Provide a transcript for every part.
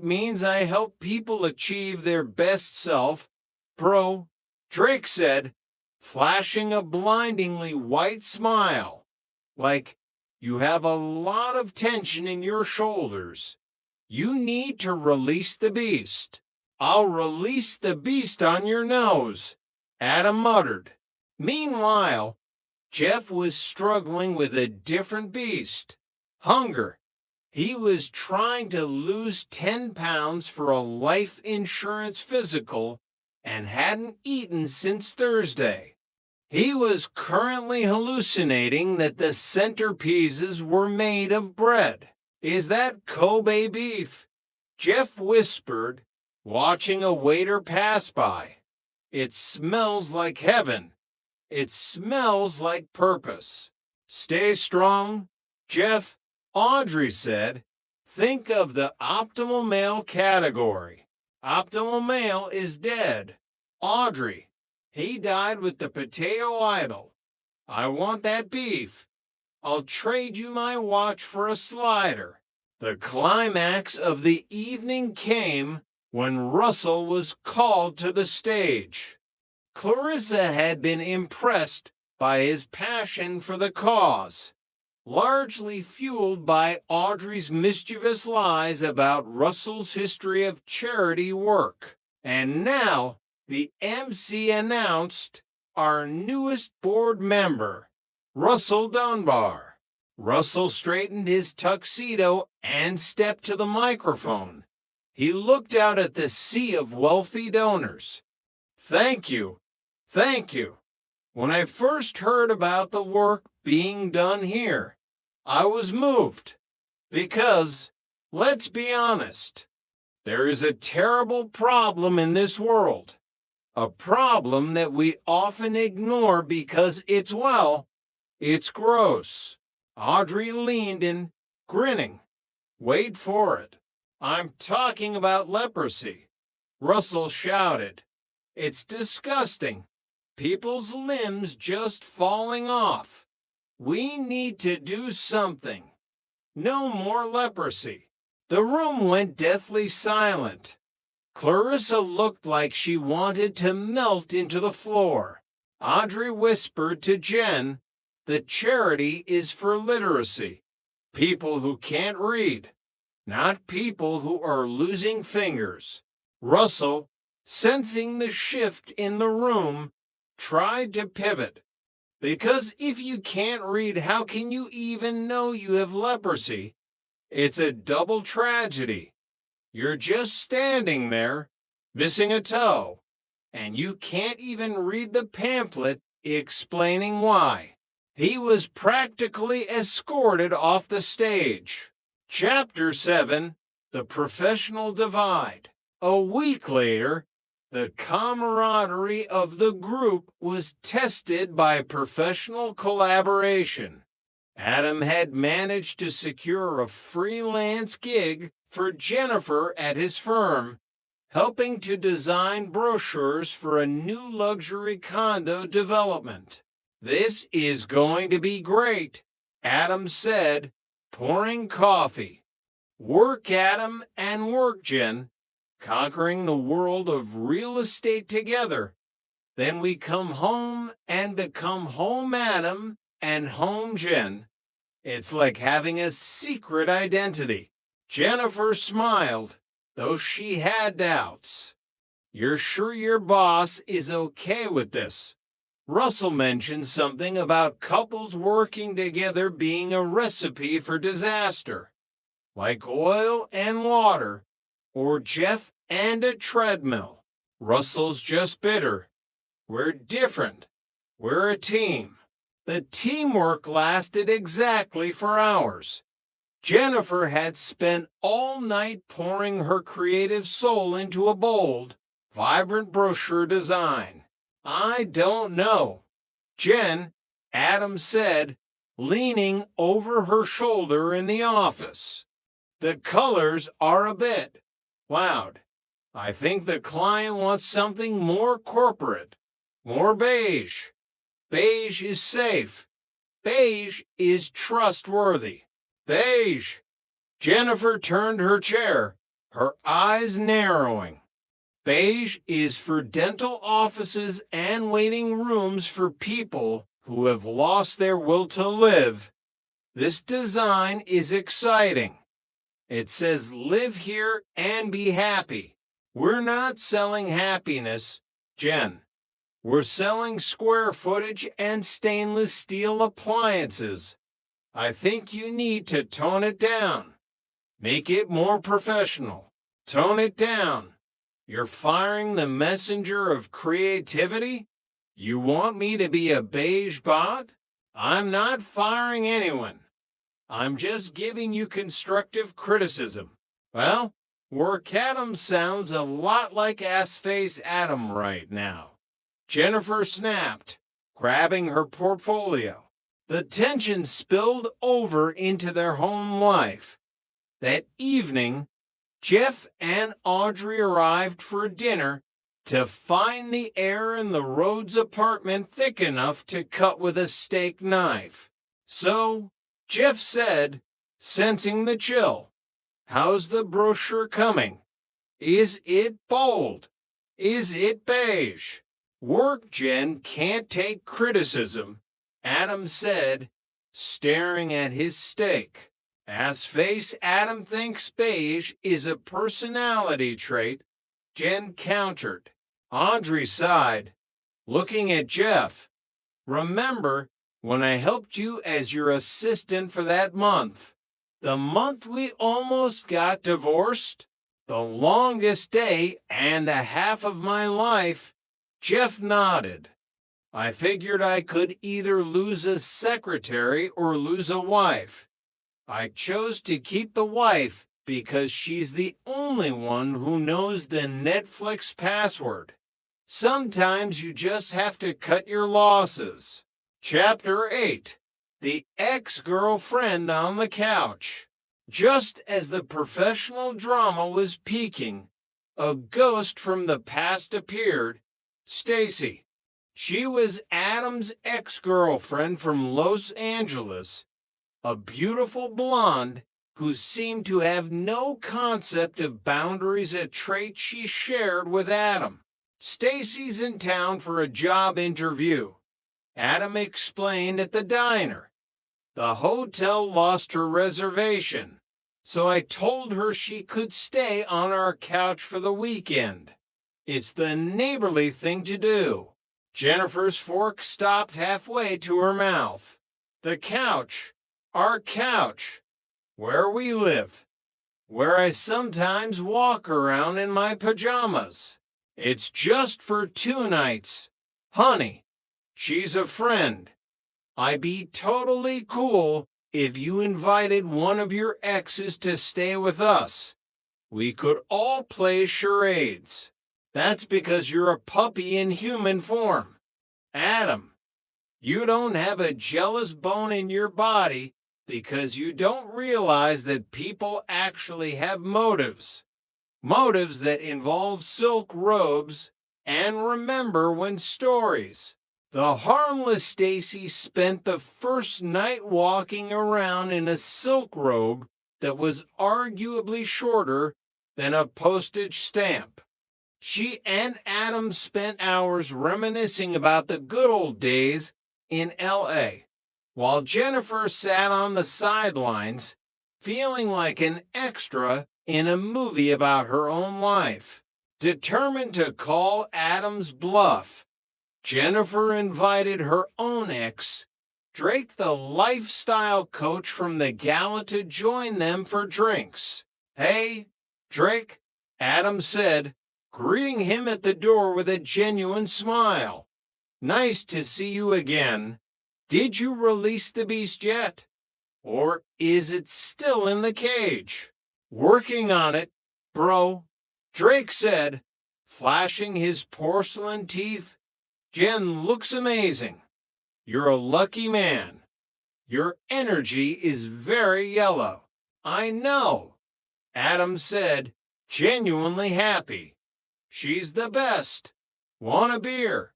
means I help people achieve their best self, bro, Drake said, flashing a blindingly white smile. Like, you have a lot of tension in your shoulders. You need to release the beast. I'll release the beast on your nose, Adam muttered. Meanwhile, Jeff was struggling with a different beast, hunger. He was trying to lose 10 pounds for a life insurance physical and hadn't eaten since Thursday. He was currently hallucinating that the centerpieces were made of bread. Is that Kobe beef? Jeff whispered, watching a waiter pass by. It smells like heaven. It smells like purpose. Stay strong, Jeff, Audrey said. Think of the optimal male category. Optimal male is dead. Audrey, he died with the potato idol. I want that beef. I'll trade you my watch for a slider. The climax of the evening came when Russell was called to the stage. Clarissa had been impressed by his passion for the cause, largely fueled by Audrey's mischievous lies about Russell's history of charity work. And now the MC announced our newest board member, Russell Dunbar. Russell straightened his tuxedo and stepped to the microphone. He looked out at the sea of wealthy donors. Thank you. Thank you. When I first heard about the work being done here, I was moved. Because, let's be honest, there is a terrible problem in this world. A problem that we often ignore because it's gross. Audrey leaned in, grinning. Wait for it. I'm talking about leprosy. Russell shouted. It's disgusting. People's limbs just falling off. We need to do something. No more leprosy. The room went deathly silent. Clarissa looked like she wanted to melt into the floor. Audrey whispered to Jen, the charity is for literacy. People who can't read, not people who are losing fingers. Russell, sensing the shift in the room, tried to pivot. Because if you can't read, how can you even know you have leprosy? It's a double tragedy. You're just standing there, missing a toe, and you can't even read the pamphlet explaining why. He was practically escorted off the stage. Chapter 7, The Professional Divide. A week later, the camaraderie of the group was tested by professional collaboration. Adam had managed to secure a freelance gig for Jennifer at his firm, helping to design brochures for a new luxury condo development. This is going to be great, Adam said, pouring coffee. Work, Adam, and work, Jen. Conquering the world of real estate together. Then we come home and become home Adam and home Jen. It's like having a secret identity. Jennifer smiled, though she had doubts. You're sure your boss is okay with this? Russell mentioned something about couples working together being a recipe for disaster. Like oil and water. Or Jeff and a treadmill. Russell's just bitter. We're different. We're a team. The teamwork lasted exactly 4 hours. Jennifer had spent all night pouring her creative soul into a bold, vibrant brochure design. I don't know. Jen, Adam said, leaning over her shoulder in the office. The colors are a bit loud. I think the client wants something more corporate, more beige. Beige is safe. Beige is trustworthy. Beige. Jennifer turned her chair, her eyes narrowing. Beige is for dental offices and waiting rooms for people who have lost their will to live. This design is exciting. It says live here and be happy. We're not selling happiness, Jen. We're selling square footage and stainless steel appliances. I think you need to tone it down. Make it more professional. Tone it down. You're firing the messenger of creativity? You want me to be a beige bot? I'm not firing anyone. I'm just giving you constructive criticism. Well, Work Adam sounds a lot like Ass-Face Adam right now. Jennifer snapped, grabbing her portfolio. The tension spilled over into their home life. That evening, Jeff and Audrey arrived for dinner to find the air in the Rhodes apartment thick enough to cut with a steak knife. So, Jeff said, sensing the chill, "How's the brochure coming? Is it bold? Is it beige?" "Work Jen can't take criticism," Adam said, staring at his steak. Ass-Face Adam thinks beige is a personality trait, Jen countered. Audrey sighed, looking at Jeff. "Remember when I helped you as your assistant for that month? The month we almost got divorced? The longest day and a half of my life." Jeff nodded. "I figured I could either lose a secretary or lose a wife. I chose to keep the wife because she's the only one who knows the Netflix password. Sometimes you just have to cut your losses." Chapter 8. The Ex-Girlfriend on the Couch. Just as the professional drama was peaking, a ghost from the past appeared. Stacy. She was Adam's ex-girlfriend from Los Angeles, a beautiful blonde who seemed to have no concept of boundaries, a trait she shared with Adam. "Stacy's in town for a job interview," Adam explained at the diner. "The hotel lost her reservation, so I told her she could stay on our couch for the weekend. It's the neighborly thing to do." Jennifer's fork stopped halfway to her mouth. "The couch. Our couch. Where we live. Where I sometimes walk around in my pajamas. It's just for 2 nights. Honey, she's a friend. I'd be totally cool if you invited one of your exes to stay with us. We could all play charades. That's because you're a puppy in human form. Adam, you don't have a jealous bone in your body because you don't realize that people actually have motives. Motives that involve silk robes and remember when stories. The harmless Stacy spent the first night walking around in a silk robe that was arguably shorter than a postage stamp. She and Adam spent hours reminiscing about the good old days in L.A., while Jennifer sat on the sidelines, feeling like an extra in a movie about her own life. Determined to call Adam's bluff, Jennifer invited her own ex, Drake the lifestyle coach from the gala, to join them for drinks. "Hey, Drake," Adam said, greeting him at the door with a genuine smile. "Nice to see you again. Did you release the beast yet? Or is it still in the cage?" "Working on it, bro," Drake said, flashing his porcelain teeth. "Jen looks amazing. You're a lucky man. Your energy is very yellow." "I know," Adam said, genuinely happy. "She's the best. Want a beer?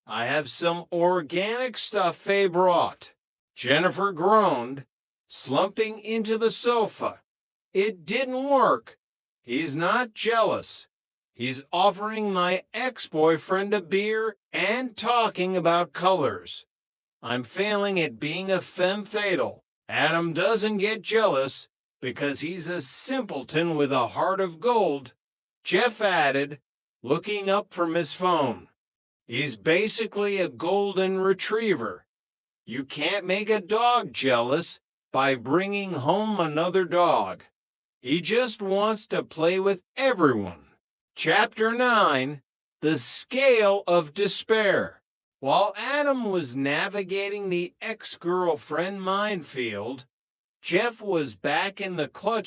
I have some organic stuff Faye brought." Jennifer groaned, slumping into the sofa. It didn't work. He's not jealous. He's offering my ex-boyfriend a beer and talking about colors. I'm failing at being a femme fatale. Adam doesn't get jealous because he's a simpleton with a heart of gold, Jeff added, looking up from his phone. He's basically a golden retriever. You can't make a dog jealous by bringing home another dog. He just wants to play with everyone. Chapter 9, The Scale of Despair. While Adam was navigating the ex-girlfriend minefield, Jeff was back in the clutch